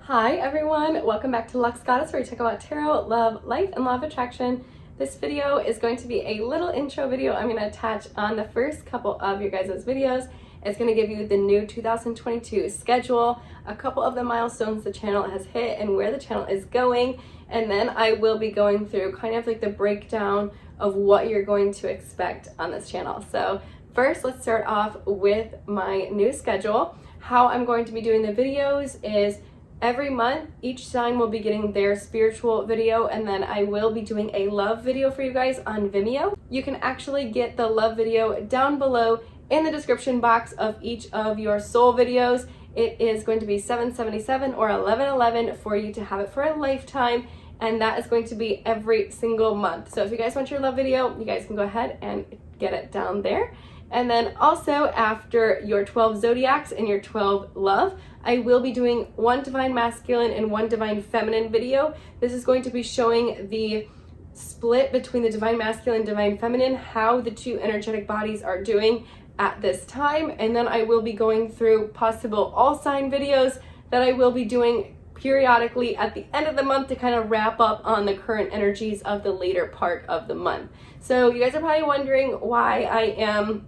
Hi everyone, welcome back to Luxe Goddess, where we talk about tarot, love, life, and law of attraction. This video is going to be a little intro video I'm going to attach on the first couple of your guys' videos. It's going to give you the new 2022 schedule, a couple of the milestones the channel has hit and where the channel is going, and then I will be going through kind of like the breakdown of what you're going to expect on this channel. So first, let's start off with my new schedule. How I'm going to be doing the videos is every month, each sign will be getting their spiritual video, and then I will be doing a love video for you guys on Vimeo. You can actually get the love video down below in the description box of each of your soul videos. It is going to be $7.77 or $11.11 for you to have it for a lifetime, and that is going to be every single month. So if you guys want your love video, you guys can go ahead and get it down there. And then also after your 12 zodiacs and your 12 love, I will be doing one divine masculine and one divine feminine video. This is going to be showing the split between the divine masculine and divine feminine, how the two energetic bodies are doing at this time. And then I will be going through possible all sign videos that I will be doing periodically at the end of the month to kind of wrap up on the current energies of the later part of the month. So you guys are probably wondering why I am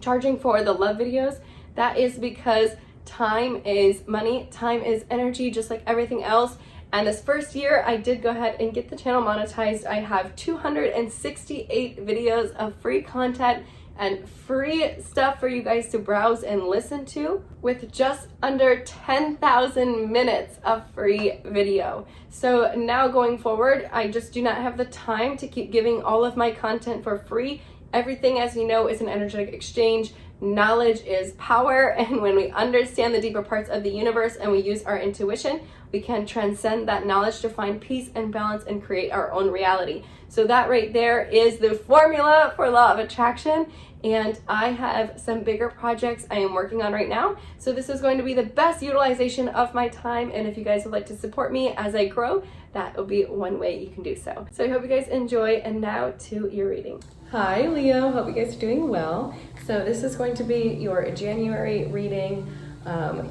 charging for the love videos. That is because time is money, time is energy, just like everything else. And this first year, I did go ahead and get the channel monetized. I have 268 videos of free content and free stuff for you guys to browse and listen to, with just under 10,000 minutes of free video. So now going forward, I just do not have the time to keep giving all of my content for free. Everything, as you know, is an energetic exchange. Knowledge is power, and when we understand the deeper parts of the universe and we use our intuition, we can transcend that knowledge to find peace and balance and create our own reality. So that right there is the formula for law of attraction, and I have some bigger projects I am working on right now. So this is going to be the best utilization of my time, and if you guys would like to support me as I grow, that will be one way you can do so. So I hope you guys enjoy, and now to your reading. Hi Leo, hope you guys are doing well. So this is going to be your January reading.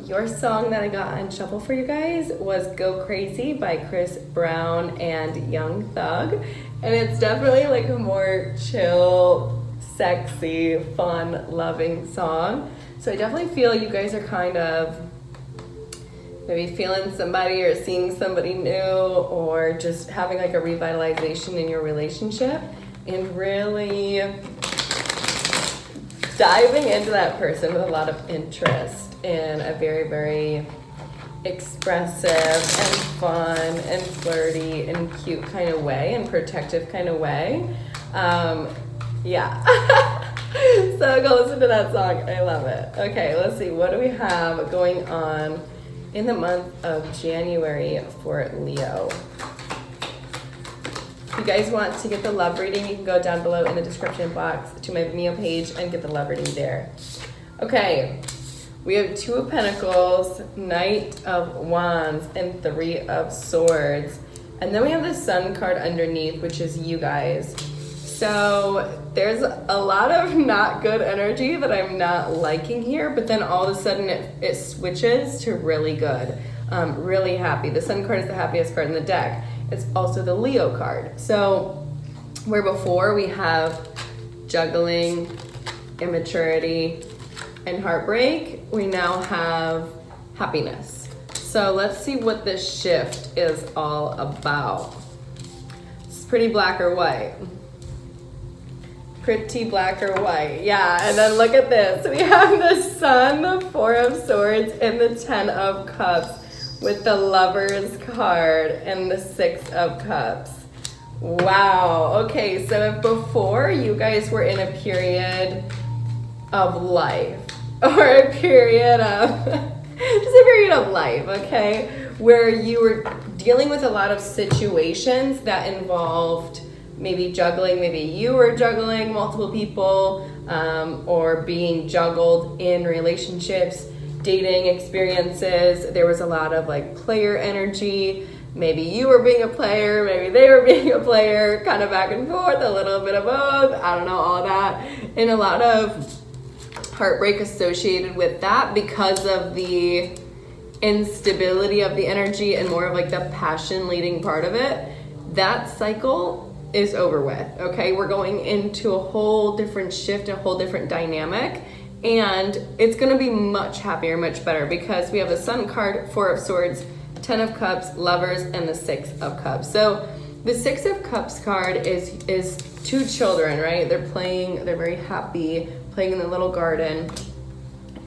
Your song that I got on shuffle for you guys was Go Crazy by Chris Brown and Young Thug. And it's definitely like a more chill, sexy, fun, loving song. So I definitely feel you guys are kind of maybe feeling somebody or seeing somebody new, or just having like a revitalization in your relationship and really diving into that person with a lot of interest in a very, very expressive and fun and flirty and cute kind of way and protective kind of way. Yeah. So go listen to that song. I love it. Okay, let's see. What do we have going on in the month of January for Leo? If you guys want to get the love reading, you can go down below in the description box to my Vimeo page and get the love reading there. Okay, we have Two of Pentacles, Knight of Wands, and Three of Swords. And then we have the Sun card underneath, which is you guys. So there's a lot of not good energy that I'm not liking here, but then all of a sudden it switches to really good. Really happy. The Sun card is the happiest card in the deck. It's also the Leo card. So where before we have juggling, immaturity, and heartbreak, we now have happiness. So let's see what this shift is all about. It's pretty black or white. Pretty black or white. Yeah, and then look at this. We have the Sun, the Four of Swords, and the Ten of Cups, with the Lovers card and the Six of Cups. Wow. Okay, so if before you guys were in a period of life, or a period of, just a period of life, okay, where you were dealing with a lot of situations that involved maybe juggling, maybe you were juggling multiple people, or being juggled in relationships, dating experiences. There was a lot of like player energy. Maybe you were being a player, maybe they were being a player, kind of back and forth, a little bit of both, I don't know, all that. And a lot of heartbreak associated with that because of the instability of the energy and more of like the passion leading part of it, that cycle is over with, okay? We're going into a whole different shift, a whole different dynamic, and it's gonna be much happier, much better, because we have the Sun card, Four of Swords, Ten of Cups, Lovers, and the Six of Cups. So the Six of Cups card is two children, right? They're playing, they're very happy, playing in the little garden,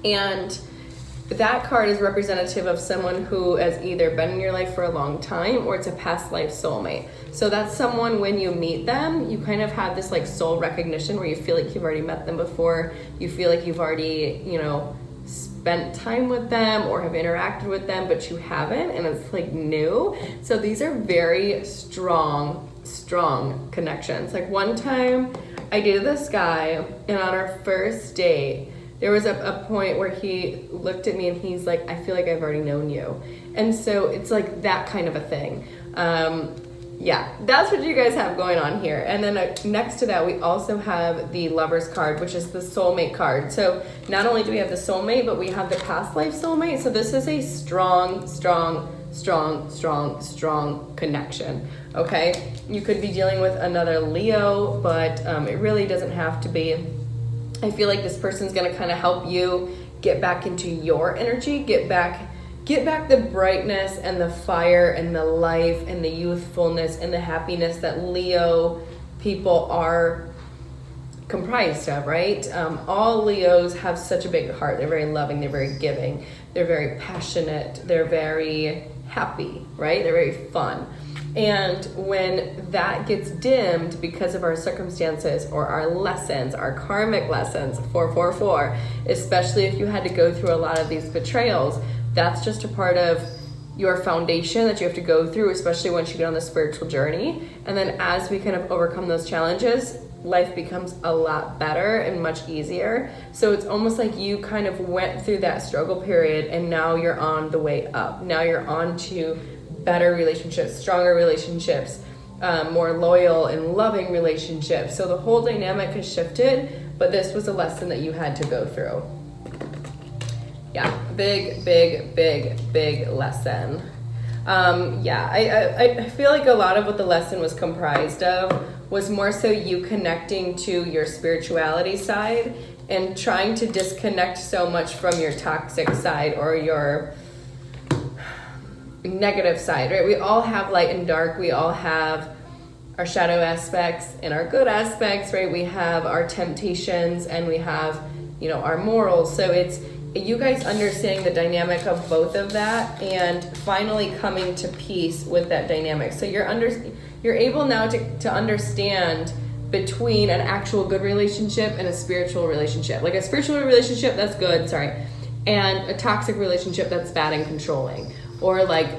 and that card is representative of someone who has either been in your life for a long time or it's a past life soulmate. So that's someone, when you meet them, you kind of have this like soul recognition where you feel like you've already met them before. You feel like you've already, you know, spent time with them or have interacted with them, but you haven't, and it's like new. So these are very strong connections. Like one time I dated this guy, and on our first date, there was a point where he looked at me and he's like, I feel like I've already known you. And so it's like that kind of a thing. Yeah, that's what you guys have going on here. And then next to that, we also have the Lovers card, which is the soulmate card. So not only do we have the soulmate, but we have the past life soulmate. So this is a strong connection, okay? You could be dealing with another Leo, but it really doesn't have to be. I feel like this person's gonna kind of help you get back into your energy, get back the brightness and the fire and the life and the youthfulness and the happiness that Leo people are comprised of, right? All Leos have such a big heart. They're very loving, they're very giving, they're very passionate, they're very happy, right? They're very fun. And when that gets dimmed because of our circumstances or our lessons, our karmic lessons, 444, especially if you had to go through a lot of these betrayals, that's just a part of your foundation that you have to go through, especially once you get on the spiritual journey. And then as we kind of overcome those challenges, life becomes a lot better and much easier. So it's almost like you kind of went through that struggle period and now you're on the way up. Now you're on to better relationships, stronger relationships, more loyal and loving relationships. So the whole dynamic has shifted, but this was a lesson that you had to go through. Yeah, big lesson. I feel like a lot of what the lesson was comprised of was more so you connecting to your spirituality side and trying to disconnect so much from your toxic side or your negative side, right? We all have light and dark. We all have our shadow aspects and our good aspects, right? We have our temptations and we have, you know, our morals. So it's you guys understanding the dynamic of both of that and finally coming to peace with that dynamic. So you're able now to understand between an actual good relationship and a spiritual relationship. Like a spiritual relationship, that's good, and a toxic relationship that's bad and controlling. Or like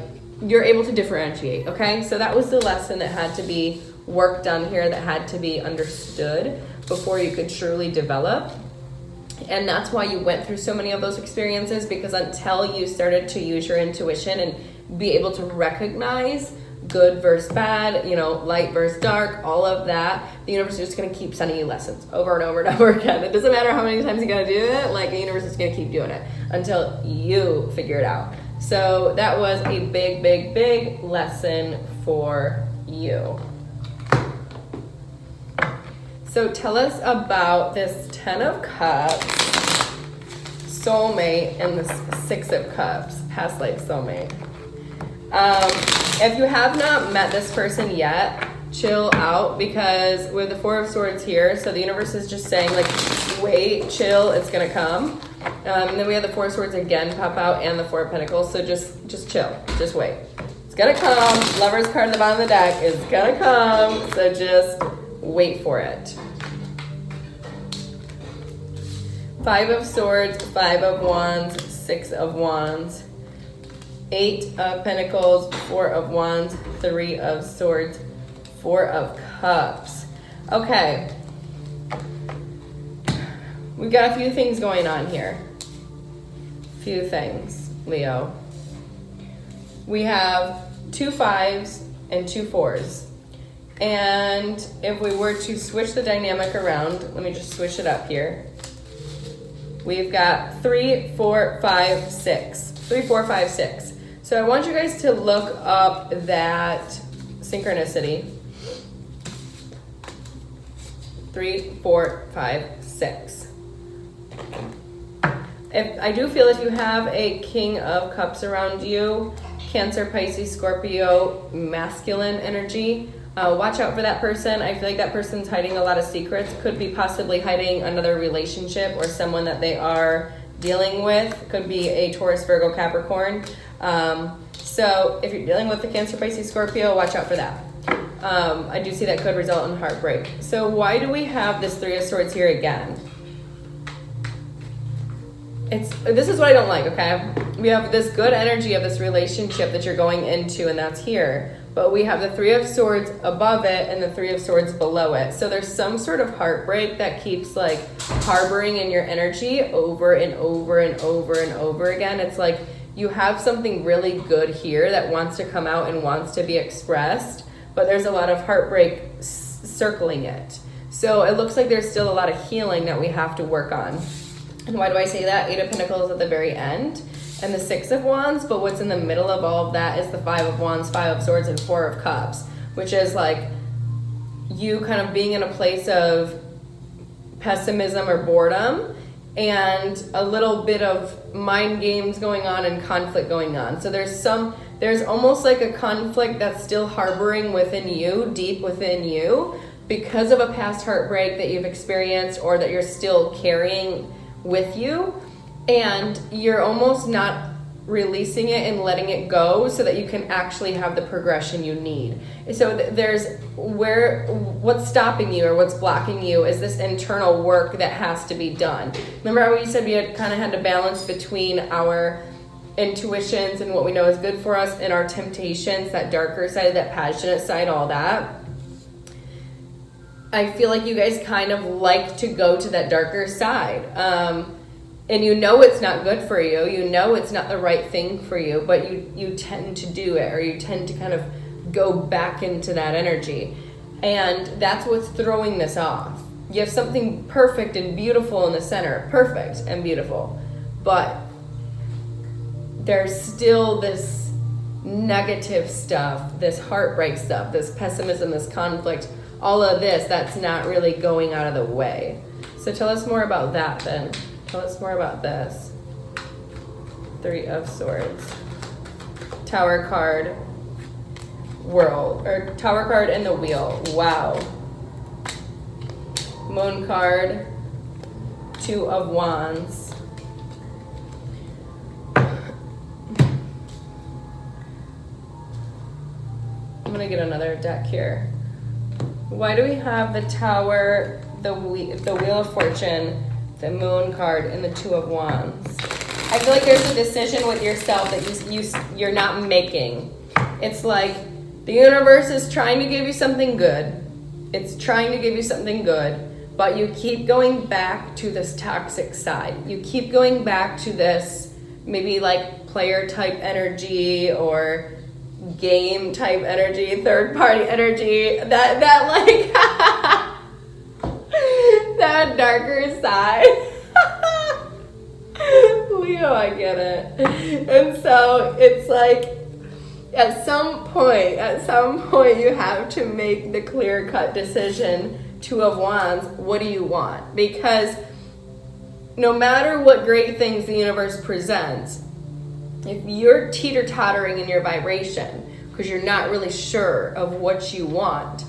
you're able to differentiate, okay? So that was the lesson that had to be worked on here, that had to be understood before you could truly develop. And that's why you went through so many of those experiences, because until you started to use your intuition and be able to recognize good versus bad, you know, light versus dark, all of that, the universe is just going to keep sending you lessons over and over and over again. It doesn't matter how many times you got to do it, like the universe is going to keep doing it until you figure it out. So that was a big lesson for you. So tell us about this Ten of Cups, soulmate, and the Six of Cups, past life soulmate. If you have not met this person yet, chill out, because with the Four of Swords here, so the universe is just saying like, wait, chill, it's gonna come. And then we have the Four of Swords again pop out and the Four of Pentacles, so just chill, just wait. It's gonna come. Lover's card at the bottom of the deck is gonna come, so just wait for it. Five of Swords, Five of Wands, Six of Wands, Eight of Pentacles, Four of Wands, Three of Swords, Four of Cups. Okay. We've got a few things going on here. Few things, Leo. We have 2 5s and 2 4s. And if we were to switch the dynamic around, let me just switch it up here. We've got 3, 4, 5, 6. 3, 4, 5, 6. So I want you guys to look up that synchronicity. 3, 4, 5, 6. I do feel if you have a King of Cups around you, Cancer, Pisces, Scorpio, masculine energy, watch out for that person. I feel like that person's hiding a lot of secrets. Could be possibly hiding another relationship or someone that they are dealing with. Could be a Taurus, Virgo, Capricorn. So if you're dealing with the Cancer, Pisces, Scorpio, watch out for that. I do see that could result in heartbreak. So why do we have this Three of Swords here again? This is what I don't like, okay? We have this good energy of this relationship that you're going into, and that's here. But we have the Three of Swords above it and the Three of Swords below it. So there's some sort of heartbreak that keeps like harboring in your energy over and over and over and over again. It's like you have something really good here that wants to come out and wants to be expressed, but there's a lot of heartbreak circling it. So it looks like there's still a lot of healing that we have to work on. And why do I say that? 8 of Pentacles at the very end and the 6 of Wands, but what's in the middle of all of that is the 5 of Wands, 5 of Swords, and 4 of Cups, which is like you kind of being in a place of pessimism or boredom and a little bit of mind games going on and conflict going on. So there's almost like a conflict that's still harboring within you, deep within you, because of a past heartbreak that you've experienced or that you're still carrying with you, and you're almost not releasing it and letting it go so that you can actually have the progression you need. So what's stopping you or what's blocking you is this internal work that has to be done. Remember how we said we kind of had to balance between our intuitions and what we know is good for us and our temptations, that darker side, that passionate side, all that. I feel like you guys kind of like to go to that darker side. And you know it's not good for you. You know it's not the right thing for you, but you tend to do it, or you tend to kind of go back into that energy. And that's what's throwing this off. You have something perfect and beautiful in the center. Perfect and beautiful. But there's still this negative stuff, this heartbreak stuff, this pessimism, this conflict, all of this that's not really going out of the way. So tell us more about that then. Tell us more about this. 3 of Swords. Tower card, World, or Tower card and the Wheel. Wow. Moon card, 2 of Wands. I'm gonna get another deck here. Why do we have the Tower, the Wheel of Fortune, the Moon card, and the 2 of Wands? I feel like there's a decision with yourself that you're not making. It's like the universe is trying to give you something good. It's trying to give you something good, but you keep going back to this toxic side. You keep going back to this maybe like player type energy or game type energy, third party energy, that like that darker side. Leo, I get it. And so it's like at some point you have to make the clear cut decision. 2 of Wands, what do you want? Because no matter what great things the universe presents, if you're teeter-tottering in your vibration because you're not really sure of what you want,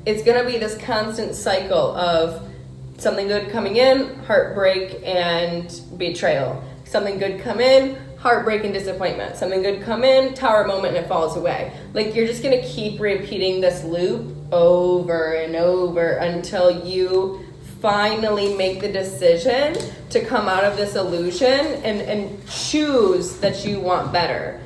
it's going to be this constant cycle of something good coming in, heartbreak and betrayal. Something good come in, heartbreak and disappointment. Something good come in, tower moment, and it falls away. Like you're just going to keep repeating this loop over and over until you finally make the decision to come out of this illusion and choose that you want better.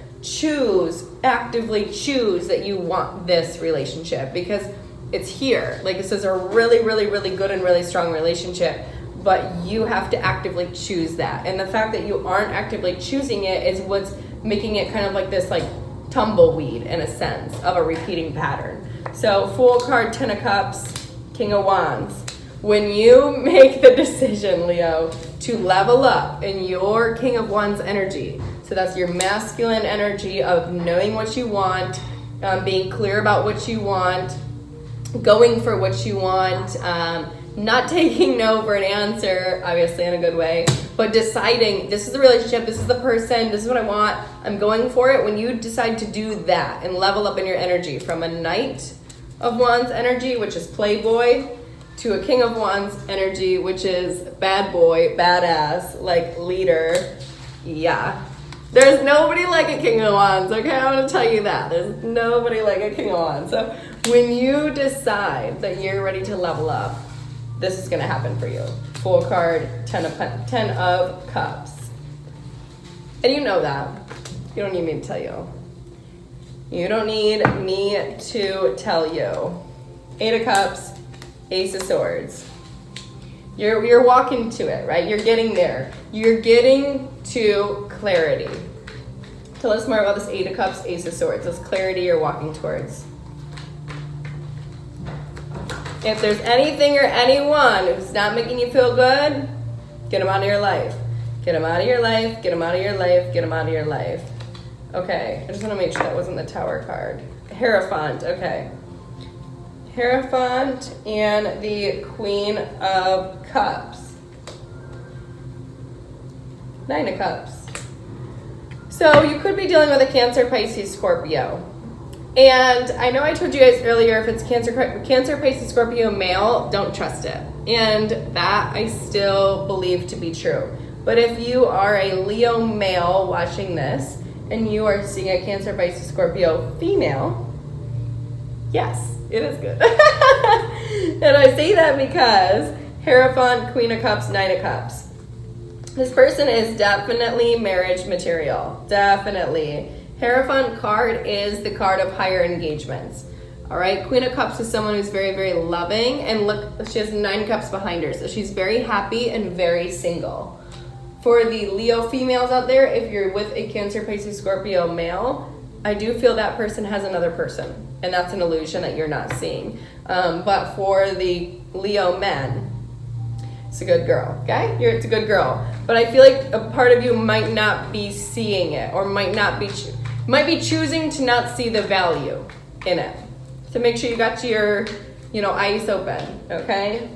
Actively choose that you want this relationship because it's here. Like this is a really, really, really good and really strong relationship, but you have to actively choose that. And the fact that you aren't actively choosing it is what's making it kind of like this like tumbleweed in a sense of a repeating pattern. So Fool card, 10 of Cups, King of Wands. When you make the decision, Leo, to level up in your King of Wands energy, So that's your masculine energy of knowing what you want, being clear about what you want, going for what you want, not taking no for an answer, obviously in a good way, but deciding this is the relationship, this is the person, this is what I want, I'm going for it. When you decide to do that and level up in your energy from a Knight of Wands energy, which is playboy, to a King of Wands energy, which is bad boy, badass, like leader, yeah. There's nobody like a King of Wands, okay? I'm gonna tell you that. There's nobody like a King of Wands. So when you decide that you're ready to level up, this is gonna happen for you. Full card, 10 of Cups. And you know that. You don't need me to tell you. You don't need me to tell you. 8 of Cups, Ace of Swords. You're walking to it, right? You're getting there. You're getting to clarity. Tell us more about this 8 of Cups, Ace of Swords. This clarity you're walking towards. If there's anything or anyone who's not making you feel good, get them out of your life. Get them out of your life, get them out of your life, get them out of your life. Okay, I just want to make sure that wasn't the Tower card. Hierophant, okay. Hierophant and the Queen of Cups. 9 of Cups. So you could be dealing with a Cancer, Pisces, Scorpio. And I know I told you guys earlier, if it's Cancer, Pisces, Scorpio male, don't trust it. And that I still believe to be true. But if you are a Leo male watching this and you are seeing a Cancer, Pisces, Scorpio female, yes, it is good. And I say that because Hierophant, Queen of Cups, 9 of Cups. This person is definitely marriage material. Definitely. Hierophant card is the card of higher engagements. All right, Queen of Cups is someone who's very, very loving. And look, she has 9 cups behind her. So she's very happy and very single. For the Leo females out there, if you're with a Cancer, Pisces, Scorpio male, I do feel that person has another person. And that's an illusion that you're not seeing. But for the Leo men, it's a good girl, okay? It's a good girl. But I feel like a part of you might not be seeing it, or might be choosing to not see the value in it. So make sure you got your, eyes open, okay?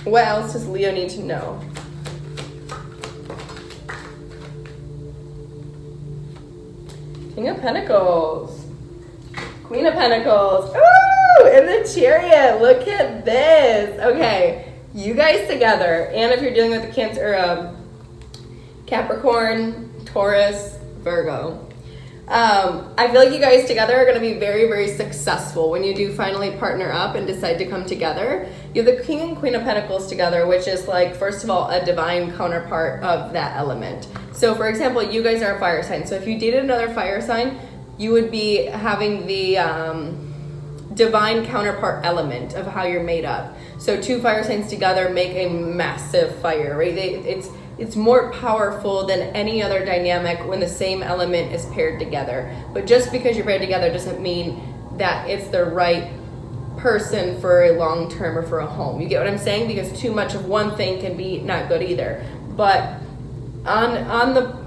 What else does Leo need to know? King of Pentacles. Queen of Pentacles. Ooh, and the Chariot. Look at this. Okay, you guys together, and if you're dealing with a Cancer, Capricorn, Taurus, Virgo, I feel like you guys together are going to be very, very successful when you do finally partner up and decide to come together. You have the King and Queen of Pentacles together, which is like, first of all, a divine counterpart of that element. So for example, you guys are a fire sign. So if you dated another fire sign, you would be having the divine counterpart element of how you're made up. So 2 fire signs together make a massive fire, right? It's more powerful than any other dynamic when the same element is paired together. But just because you're paired together doesn't mean that it's the right person for a long term or for a home. You get what I'm saying? Because too much of one thing can be not good either. But on the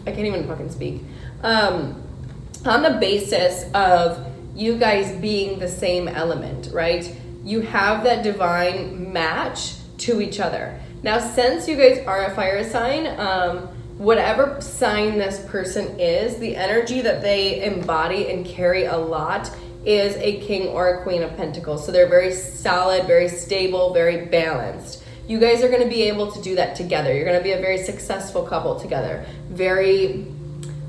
I can't even fucking speak. On the basis of you guys being the same element, right? You have that divine match to each other. Now, since you guys are a fire sign, whatever sign this person is, the energy that they embody and carry a lot is a King or a Queen of Pentacles. So they're very solid, very stable, very balanced. You guys are going to be able to do that together. You're going to be a very successful couple together. Very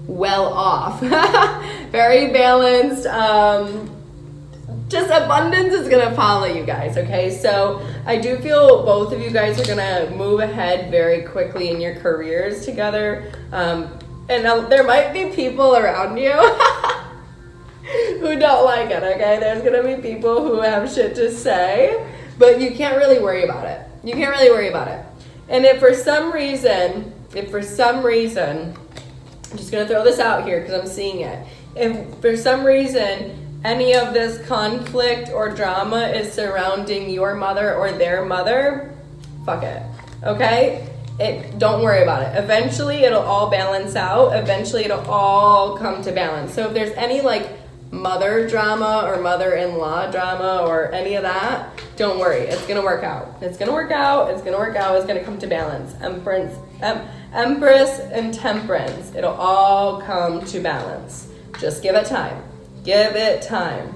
well off. Very balanced. Just abundance is going to follow you guys, okay? So I do feel both of you guys are going to move ahead very quickly in your careers together. And there might be people around you who don't like it, okay? There's going to be people who have shit to say, but you can't really worry about it. You can't really worry about it. And if for some reason, I'm just going to throw this out here because I'm seeing it. If for some reason any of this conflict or drama is surrounding your mother or their mother, fuck it, okay? Don't worry about it. Eventually it'll all balance out. Eventually it'll all come to balance. So if there's any like mother drama or mother-in-law drama or any of that, don't worry. It's gonna work out. It's gonna work out. It's gonna work out. It's gonna come to balance. Empress and Temperance. It'll all come to balance. Just give it time. Give it time.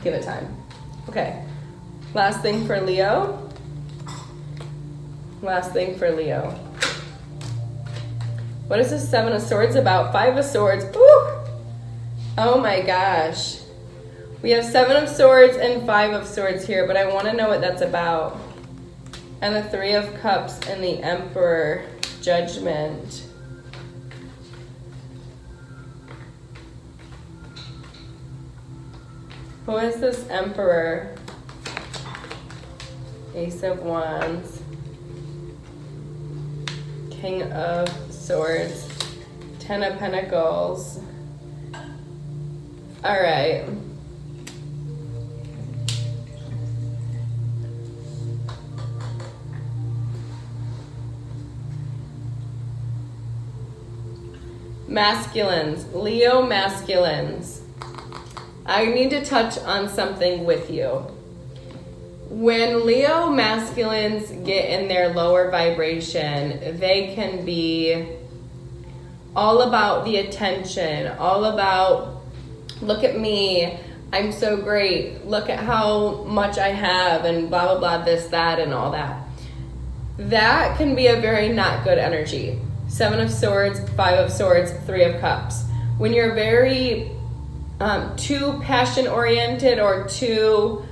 Give it time. Okay. Last thing for Leo. Last thing for Leo. What is this Seven of Swords about? Five of Swords. Ooh. Oh my gosh. We have Seven of Swords and Five of Swords here, but I want to know what that's about. And the Three of Cups and the Emperor. Judgment. Who is this Emperor? Ace of Wands. King of Swords. Ten of Pentacles. All right. Masculines, Leo masculines. I need to touch on something with you. When Leo masculines get in their lower vibration, they can be all about the attention, all about, look at me, I'm so great, look at how much I have, and blah, blah, blah, this, that, and all that. That can be a very not good energy. Seven of Swords, Five of Swords, Three of Cups. When you're very too passion-oriented or too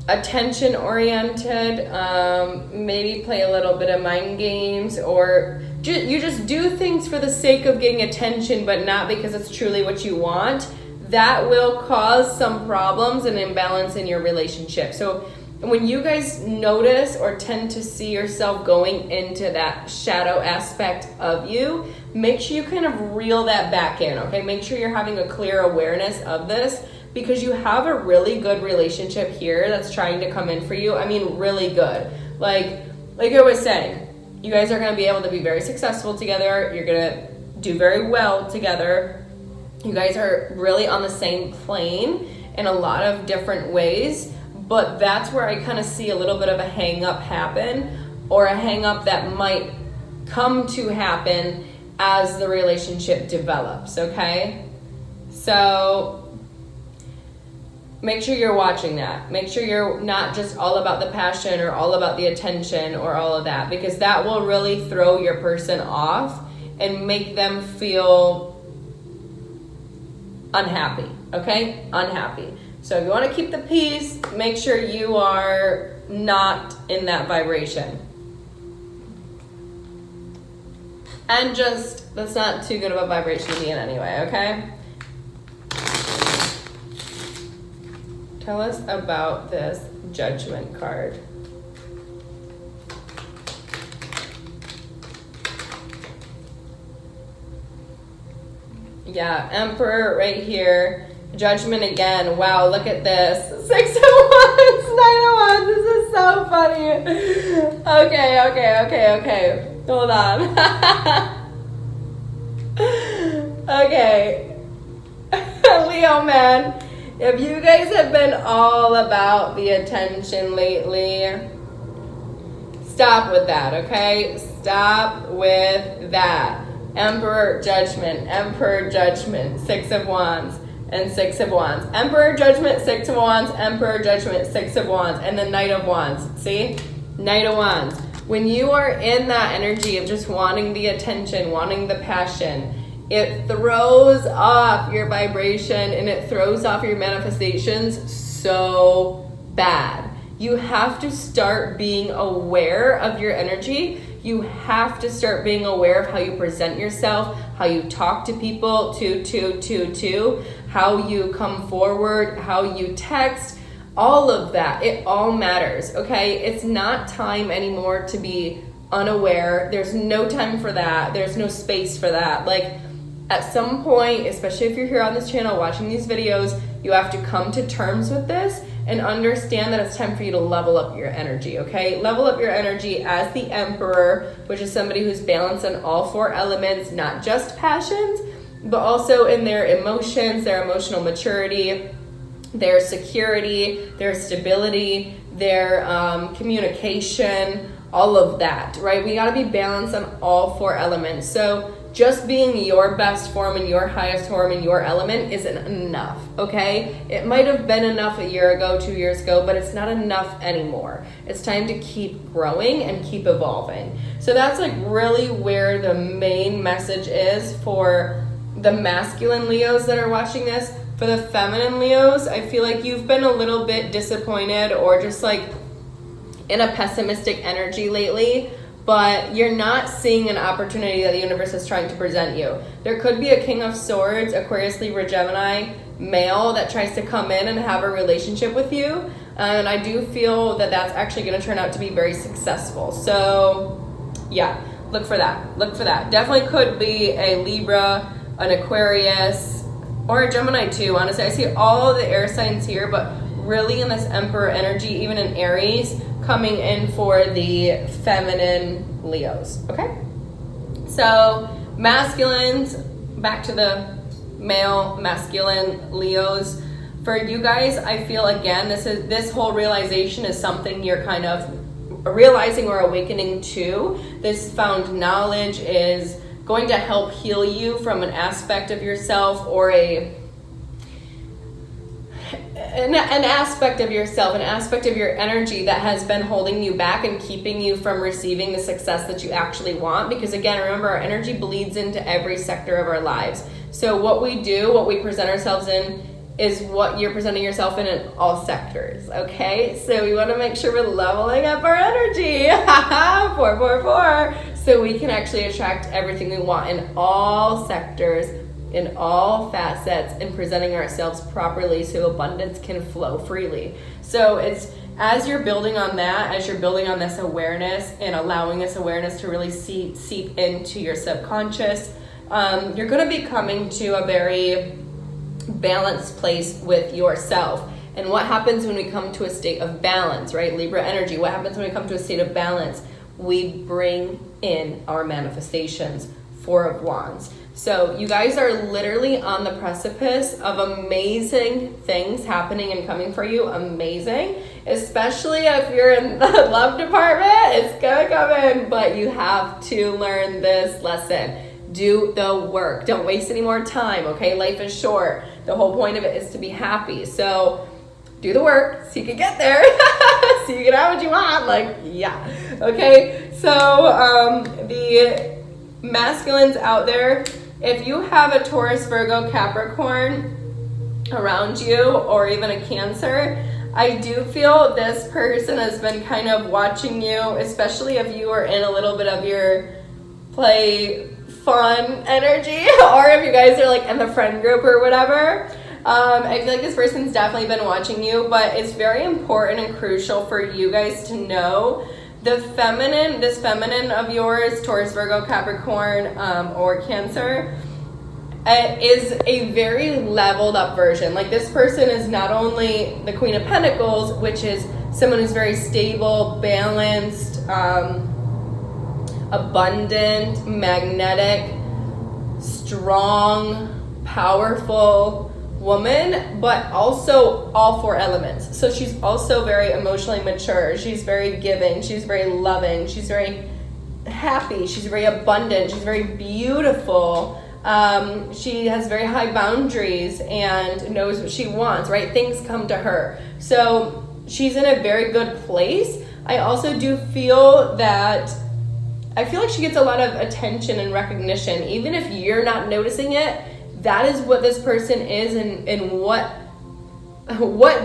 attention-oriented, maybe play a little bit of mind games, or you just do things for the sake of getting attention, but not because it's truly what you want, that will cause some problems and imbalance in your relationship. So when you guys notice or tend to see yourself going into that shadow aspect of you, make sure you kind of reel that back in, okay? Make sure you're having a clear awareness of this, because you have a really good relationship here that's trying to come in for you. I mean, really good. Like I was saying, you guys are going to be able to be very successful together. You're going to do very well together. You guys are really on the same plane in a lot of different ways. But that's where I kind of see a little bit of a hang up happen, or a hang up that might come to happen as the relationship develops, okay? So make sure you're watching that. Make sure you're not just all about the passion or all about the attention or all of that, because that will really throw your person off and make them feel unhappy, okay? Unhappy. So if you want to keep the peace, make sure you are not in that vibration. And just, that's not too good of a vibration to be in anyway, okay? Tell us about this Judgment card. Yeah, Emperor right here. Judgment again. Wow, look at this. 6 of Wands, 9 of Wands. This is so funny. Okay. Hold on. Okay. Leo, man. If you guys have been all about the attention lately, stop with that, okay? Stop with that. Emperor, Judgment, 6 of Wands. And 6 of Wands. Emperor, Judgment, 6 of Wands. Emperor, Judgment, 6 of Wands. And the Knight of Wands. See? Knight of Wands. When you are in that energy of just wanting the attention, wanting the passion, it throws off your vibration and it throws off your manifestations so bad. You have to start being aware of your energy. You have to start being aware of how you present yourself, how you talk to people, how you come forward, how you text, all of that. It all matters, okay? It's not time anymore to be unaware. There's no time for that. There's no space for that. Like, at some point, especially if you're here on this channel watching these videos, you have to come to terms with this and understand that it's time for you to level up your energy, okay? Level up your energy as the Emperor, which is somebody who's balanced on all 4 elements, not just passions, but also in their emotions, their emotional maturity, their security, their stability, their communication, all of that, right? We gotta be balanced on all 4 elements. So just being your best form and your highest form in your element isn't enough, okay? It might have been enough a year ago, 2 years ago, but it's not enough anymore. It's time to keep growing and keep evolving. So that's like really where the main message is for the masculine Leos that are watching this. For the feminine Leos, I feel like you've been a little bit disappointed or just like in a pessimistic energy lately, but you're not seeing an opportunity that the universe is trying to present you. There could be a King of Swords, Aquarius, Libra, Gemini male that tries to come in and have a relationship with you. And I do feel that that's actually going to turn out to be very successful. So yeah, look for that. Look for that. Definitely could be a Libra, an Aquarius, or a Gemini too. Honestly, I see all the air signs here, but really in this Emperor energy, even in Aries, coming in for the feminine Leos, okay? So masculines, back to the male masculine Leos. For you guys, I feel again, this whole realization is something you're kind of realizing or awakening to. This found knowledge is going to help heal you from an aspect of yourself or an aspect of yourself, an aspect of your energy that has been holding you back and keeping you from receiving the success that you actually want. Because again, remember, our energy bleeds into every sector of our lives. So what we do, what we present ourselves in, is what you're presenting yourself in all sectors, okay? So we want to make sure we're leveling up our energy, 444, so we can actually attract everything we want in all sectors, in all facets, and presenting ourselves properly so abundance can flow freely. So it's as you're building on that, as you're building on this awareness and allowing this awareness to really seep into your subconscious, you're going to be coming to a very balanced place with yourself. And what happens when we come to a state of balance, right? Libra energy, what happens when we come to a state of balance? We bring in our manifestations. 4 of Wands. So you guys are literally on the precipice of amazing things happening and coming for you. Amazing. Especially if you're in the love department, it's gonna come in, but you have to learn this lesson. Do the work. Don't waste any more time, okay? Life is short. The whole point of it is to be happy. So do the work so you can get there. So you can have what you want. Like, yeah. Okay? So the masculines out there, if you have a Taurus, Virgo, Capricorn around you, or even a Cancer, I do feel this person has been kind of watching you, especially if you are in a little bit of your play fun energy, or if you guys are like in the friend group or whatever. I feel like this person's definitely been watching you, but it's very important and crucial for you guys to know this feminine of yours, Taurus, Virgo, Capricorn, or Cancer, is a very leveled up version. Like, this person is not only the Queen of Pentacles, which is someone who's very stable, balanced, abundant, magnetic, strong, powerful woman, but also all 4 elements. So she's also very emotionally mature. She's very giving. She's very loving. She's very happy. She's very abundant. She's very beautiful. She has very high boundaries and knows what she wants, right? Things come to her. So she's in a very good place. I also do feel that she gets a lot of attention and recognition. Even if you're not noticing it, that is what this person is and what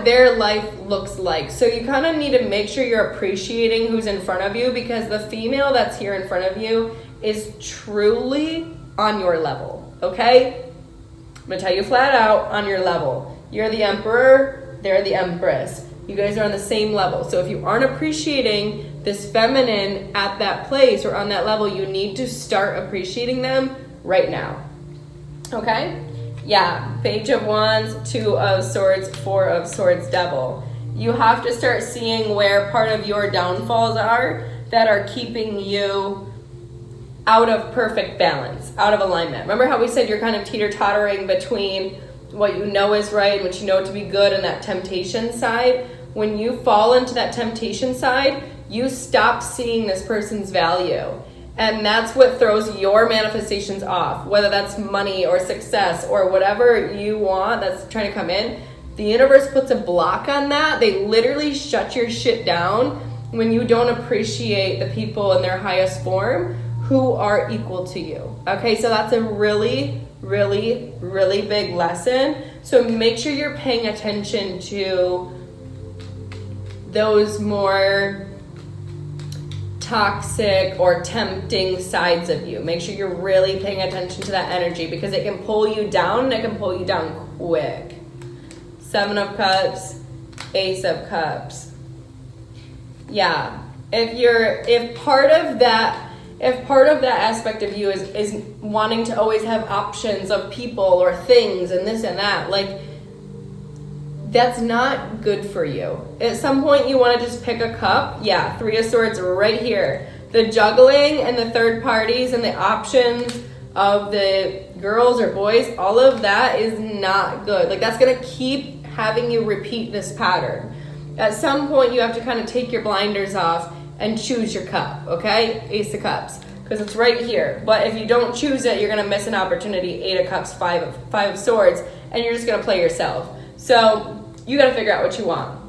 their life looks like. So you kind of need to make sure you're appreciating who's in front of you, because the female that's here in front of you is truly on your level, okay? I'm gonna tell you flat out, on your level. You're the Emperor, they're the Empress. You guys are on the same level. So if you aren't appreciating this feminine at that place or on that level, you need to start appreciating them right now. Okay? Yeah, Page of Wands, 2 of Swords, 4 of Swords, Devil. You have to start seeing where part of your downfalls are that are keeping you out of perfect balance, out of alignment. Remember how we said you're kind of teeter-tottering between what you know is right, what you know to be good, and that temptation side? When you fall into that temptation side, you stop seeing this person's value. And that's what throws your manifestations off, whether that's money or success or whatever you want that's trying to come in. The universe puts a block on that. They literally shut your shit down when you don't appreciate the people in their highest form who are equal to you. Okay, so that's a really, really, really big lesson. So make sure you're paying attention to those more toxic or tempting sides of you. Make sure you're really paying attention to that energy, because it can pull you down, and it can pull you down quick. 7 of Cups, Ace of Cups. Yeah, if part of that aspect of you is wanting to always have options of people or things and this and that, like, that's not good for you. At some point you want to just pick a cup. Yeah, 3 of Swords right here. The juggling and the third parties and the options of the girls or boys, all of that is not good. Like, that's going to keep having you repeat this pattern. At some point you have to kind of take your blinders off and choose your cup, okay? Ace of Cups, because it's right here. But if you don't choose it, you're going to miss an opportunity. 8 of Cups, 5 of Swords, and you're just going to play yourself. So you got to figure out what you want.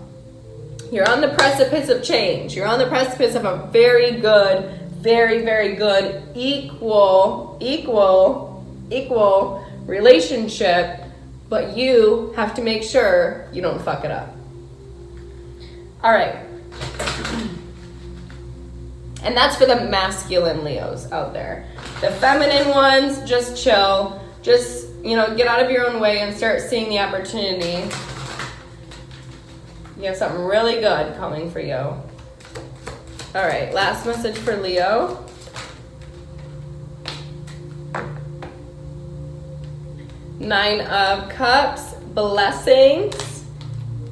You're on the precipice of change. You're on the precipice of a very good, very, very good, equal relationship, but you have to make sure you don't fuck it up. All right. And that's for the masculine Leos out there. The feminine ones, just chill. Just, get out of your own way and start seeing the opportunity. You have something really good coming for you. All right, last message for Leo. Nine of Cups, blessings.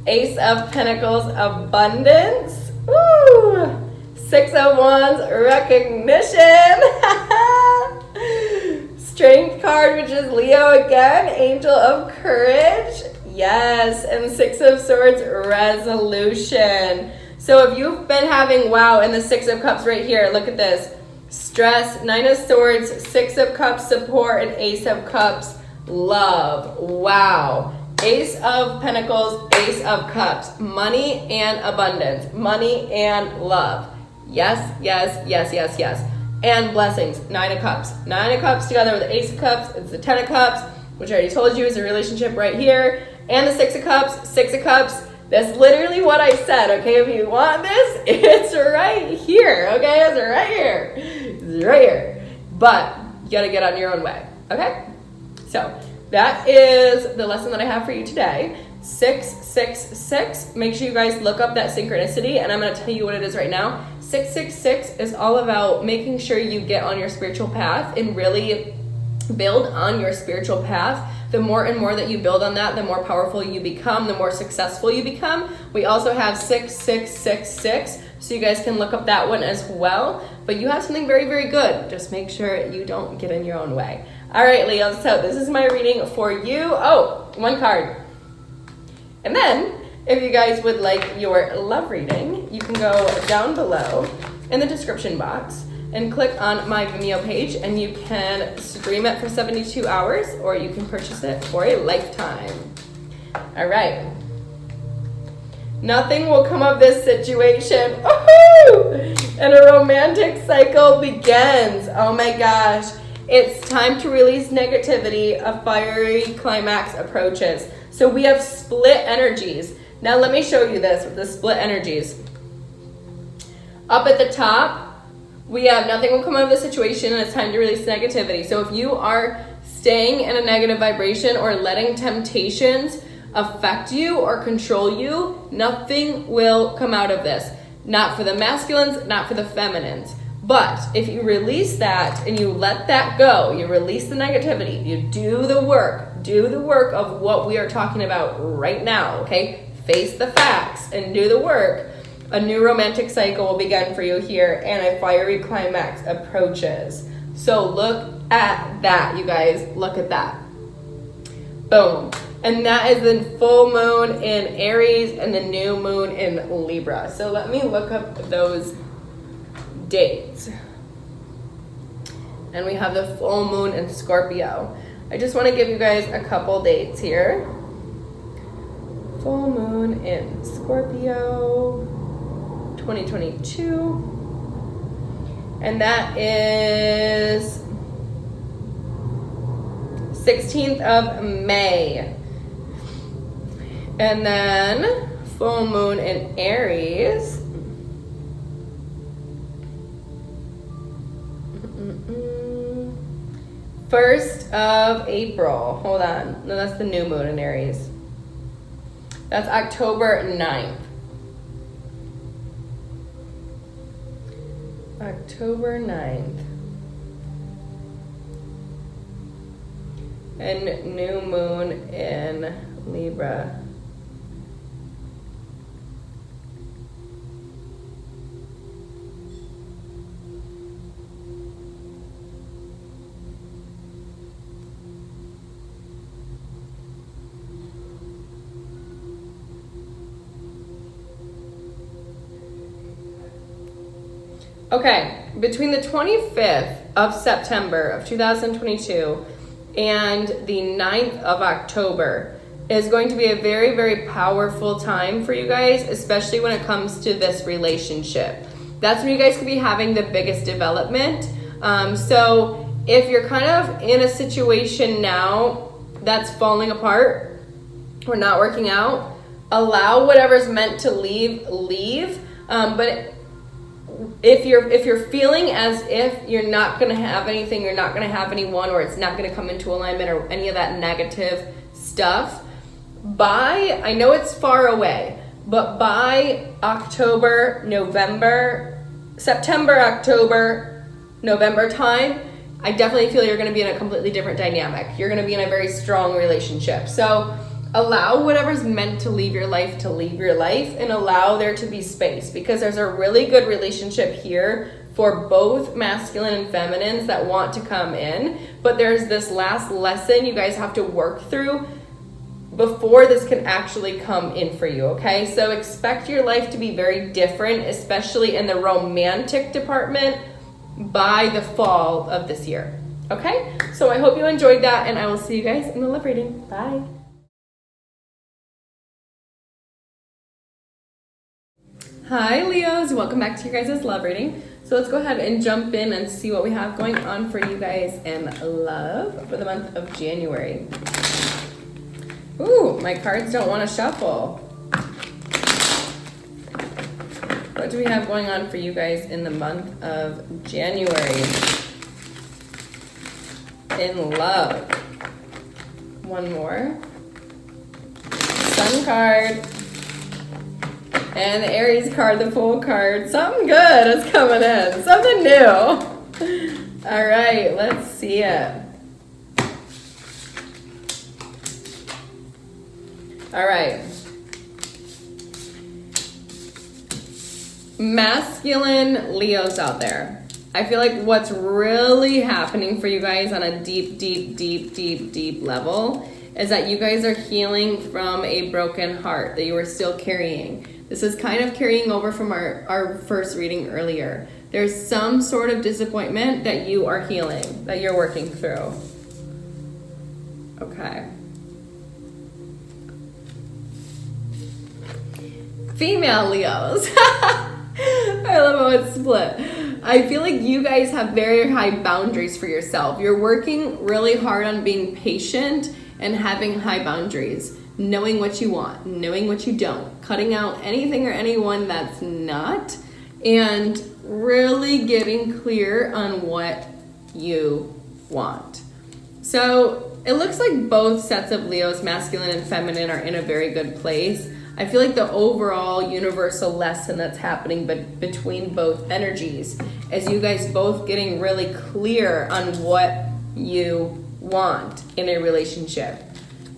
Ace of Pentacles, abundance. Woo! 6 of Wands, recognition. Strength card, which is Leo again. Angel of courage. Yes, and 6 of Swords, resolution. So if you've been having, wow, and the 6 of Cups right here, look at this. Stress, 9 of Swords, 6 of Cups, support, and Ace of Cups, love. Wow. Ace of Pentacles, Ace of Cups, money and abundance, money and love. Yes, yes, yes, yes, yes. And blessings, 9 of Cups. 9 of Cups together with the Ace of Cups, it's the 10 of Cups, which I already told you is a relationship right here. And the 6 of Cups, 6 of Cups. That's literally what I said, okay? If you want this, it's right here, okay? It's right here. It's right here. But you gotta get on your own way, okay? So that is the lesson that I have for you today. 666. Make sure you guys look up that synchronicity, and I'm gonna tell you what it is right now. 666 is all about making sure you get on your spiritual path and really build on your spiritual path. The more and more that you build on that, the more powerful you become, the more successful you become. We also have 6666, so you guys can look up that one as well. But you have something very, very good. Just make sure you don't get in your own way. All right, Leo, so this is my reading for you. Oh, 1 card. And then, if you guys would like your love reading, you can go down below in the description box and click on my Vimeo page, and you can stream it for 72 hours, or you can purchase it for a lifetime. All right. Nothing will come of this situation. Woo-hoo! And a romantic cycle begins. Oh my gosh. It's time to release negativity. A fiery climax approaches. So we have split energies. Now let me show you this with the split energies. Up at the top, we have nothing will come out of the situation, and it's time to release negativity. So if you are staying in a negative vibration or letting temptations affect you or control you, nothing will come out of this. Not for the masculines, not for the feminines. But if you release that and you let that go, you release the negativity, you do the work of what we are talking about right now, okay? face the facts and do the work, a new romantic cycle will begin for you here, and a fiery climax approaches. So look at that, you guys. Look at that. Boom. And that is the full moon in Aries and the new moon in Libra. So let me look up those dates. And we have the full moon in Scorpio. I just want to give you guys a couple dates here. Full moon in Scorpio 2022. And that is 16th of May. And then full moon in Aries. First of April. Hold on. No, that's the new moon in Aries. That's October 9th. October 9th. And new moon in Libra. Okay, between the 25th of September of 2022 and the 9th of October is going to be a very, very powerful time for you guys, especially when it comes to this relationship. That's when you guys could be having the biggest development. So if you're kind of in a situation now that's falling apart or not working out, allow whatever's meant to leave. But if you're feeling as if you're not going to have anything, you're not going to have anyone, or it's not going to come into alignment, or any of that negative stuff, I know it's far away, but by September, October, November time, I definitely feel you're going to be in a completely different dynamic. You're going to be in a very strong relationship. So allow whatever's meant to leave your life, and allow there to be space, because there's a really good relationship here for both masculine and feminines that want to come in. But there's this last lesson you guys have to work through before this can actually come in for you, okay? So expect your life to be very different, especially in the romantic department, by the fall of this year, okay? So I hope you enjoyed that, and I will see you guys in the love reading. Bye. Hi Leos, welcome back to your guys' love reading. So let's go ahead and jump in and see what we have going on for you guys in love for the month of January. Ooh, my cards don't want to shuffle. What do we have going on for you guys in the month of January in love? One more. Sun card. And the Aries card, the Fool card. Something good is coming in. Something new. All right, let's see it. All right. Masculine Leos out there. I feel like what's really happening for you guys on a deep level is that you guys are healing from a broken heart that you are still carrying. This is kind of carrying over from our first reading earlier. There's some sort of disappointment that you are healing, that you're working through. Okay. Female Leos. I love how it's split. I feel like you guys have very high boundaries for yourself. You're working really hard on being patient and having high boundaries. Knowing what you want, knowing what you don't, cutting out anything or anyone that's not, and really getting clear on what you want. So it looks like both sets of Leos, masculine and feminine, are in a very good place. I feel like the overall universal lesson that's happening between both energies is you guys both getting really clear on what you want in a relationship.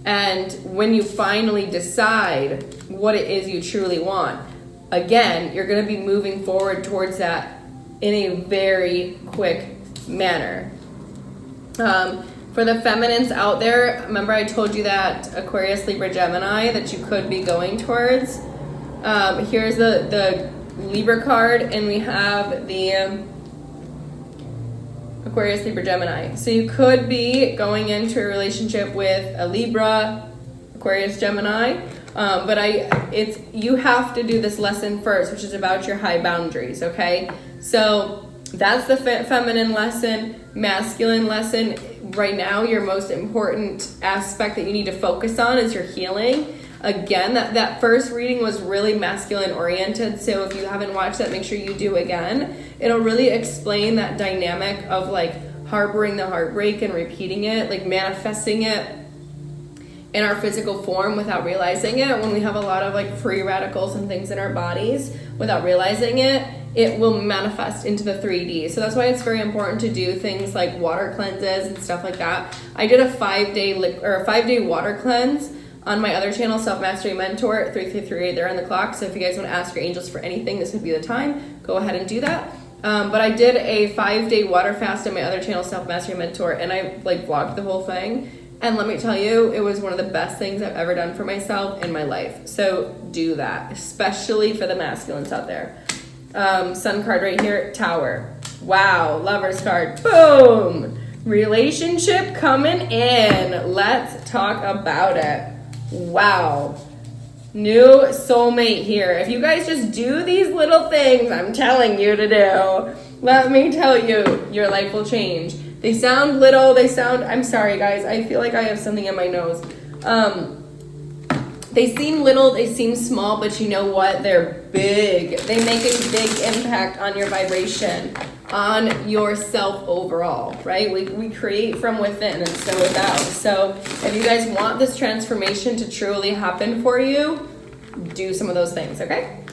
And when you finally decide what it is you truly want, again, you're going to be moving forward towards that in a very quick manner. For the feminines out there, remember I told you that Aquarius, Libra, Gemini that you could be going towards. Here's the Libra card, and we have the Aquarius, Libra, Gemini. So you could be going into a relationship with a Libra, Aquarius, Gemini, but you have to do this lesson first, which is about your high boundaries, okay? So that's the feminine lesson. Masculine lesson, right now your most important aspect that you need to focus on is your healing. Again, that first reading was really masculine oriented, so if you haven't watched that, make sure you do again. It'll really explain that dynamic of like harboring the heartbreak and repeating it, like manifesting it in our physical form without realizing it. When we have a lot of like free radicals and things in our bodies without realizing it, it will manifest into the 3D. So that's why it's very important to do things like water cleanses and stuff like that. I did a 5-day water cleanse on my other channel, Self Mastery Mentor, 3338 there on the clock. So if you guys want to ask your angels for anything, this would be the time. Go ahead and do that. But I did a 5-day water fast on my other channel, Self Mastery Mentor, and I like vlogged the whole thing. And let me tell you, it was one of the best things I've ever done for myself in my life. So do that, especially for the masculines out there. Sun card right here, Tower. Wow, Lovers card. Boom! Relationship coming in. Let's talk about it. Wow. New soulmate here. If you guys just do these little things I'm telling you to do, let me tell you, your life will change. They sound little, I'm sorry guys, I feel like I have something in my nose. They seem little, they seem small, but you know what? They're big. They make a big impact on your vibration, on yourself overall, right? We create from within and so without. So if you guys want this transformation to truly happen for you, do some of those things, okay?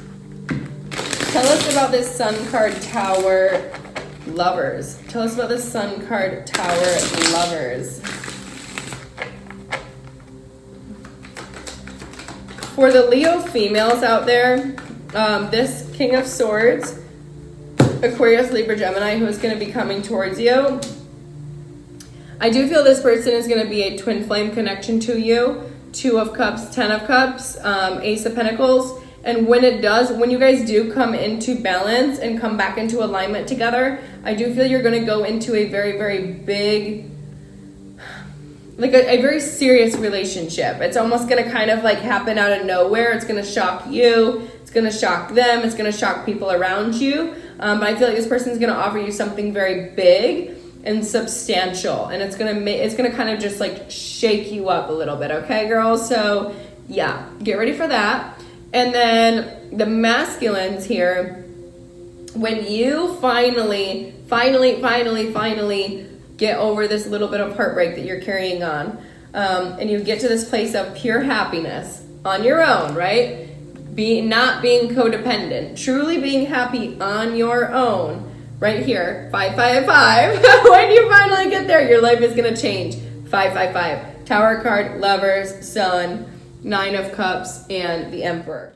Tell us about this Sun card, Tower, Lovers. Tell us about this Sun card, Tower, Lovers. For the Leo females out there, this King of Swords, Aquarius, Libra, Gemini, who is going to be coming towards you, I do feel this person is going to be a twin flame connection to you. 2 of Cups, 10 of Cups, Ace of Pentacles. And when it does, when you guys do come into balance and come back into alignment together, I do feel you're going to go into a very, very big, like a very serious relationship. It's almost going to kind of like happen out of nowhere. It's going to shock you. It's going to shock them. It's going to shock people around you. But I feel like this person is going to offer you something very big and substantial, and it's gonna kind of just like shake you up a little bit, okay, girls? So yeah, get ready for that. And then the masculines here, when you finally get over this little bit of heartbreak that you're carrying on, and you get to this place of pure happiness on your own, right? Not being codependent, truly being happy on your own. Right here, 555. When you finally get there, your life is gonna change. 555. Tower card, Lovers, Sun, 9 of Cups, and the Emperor.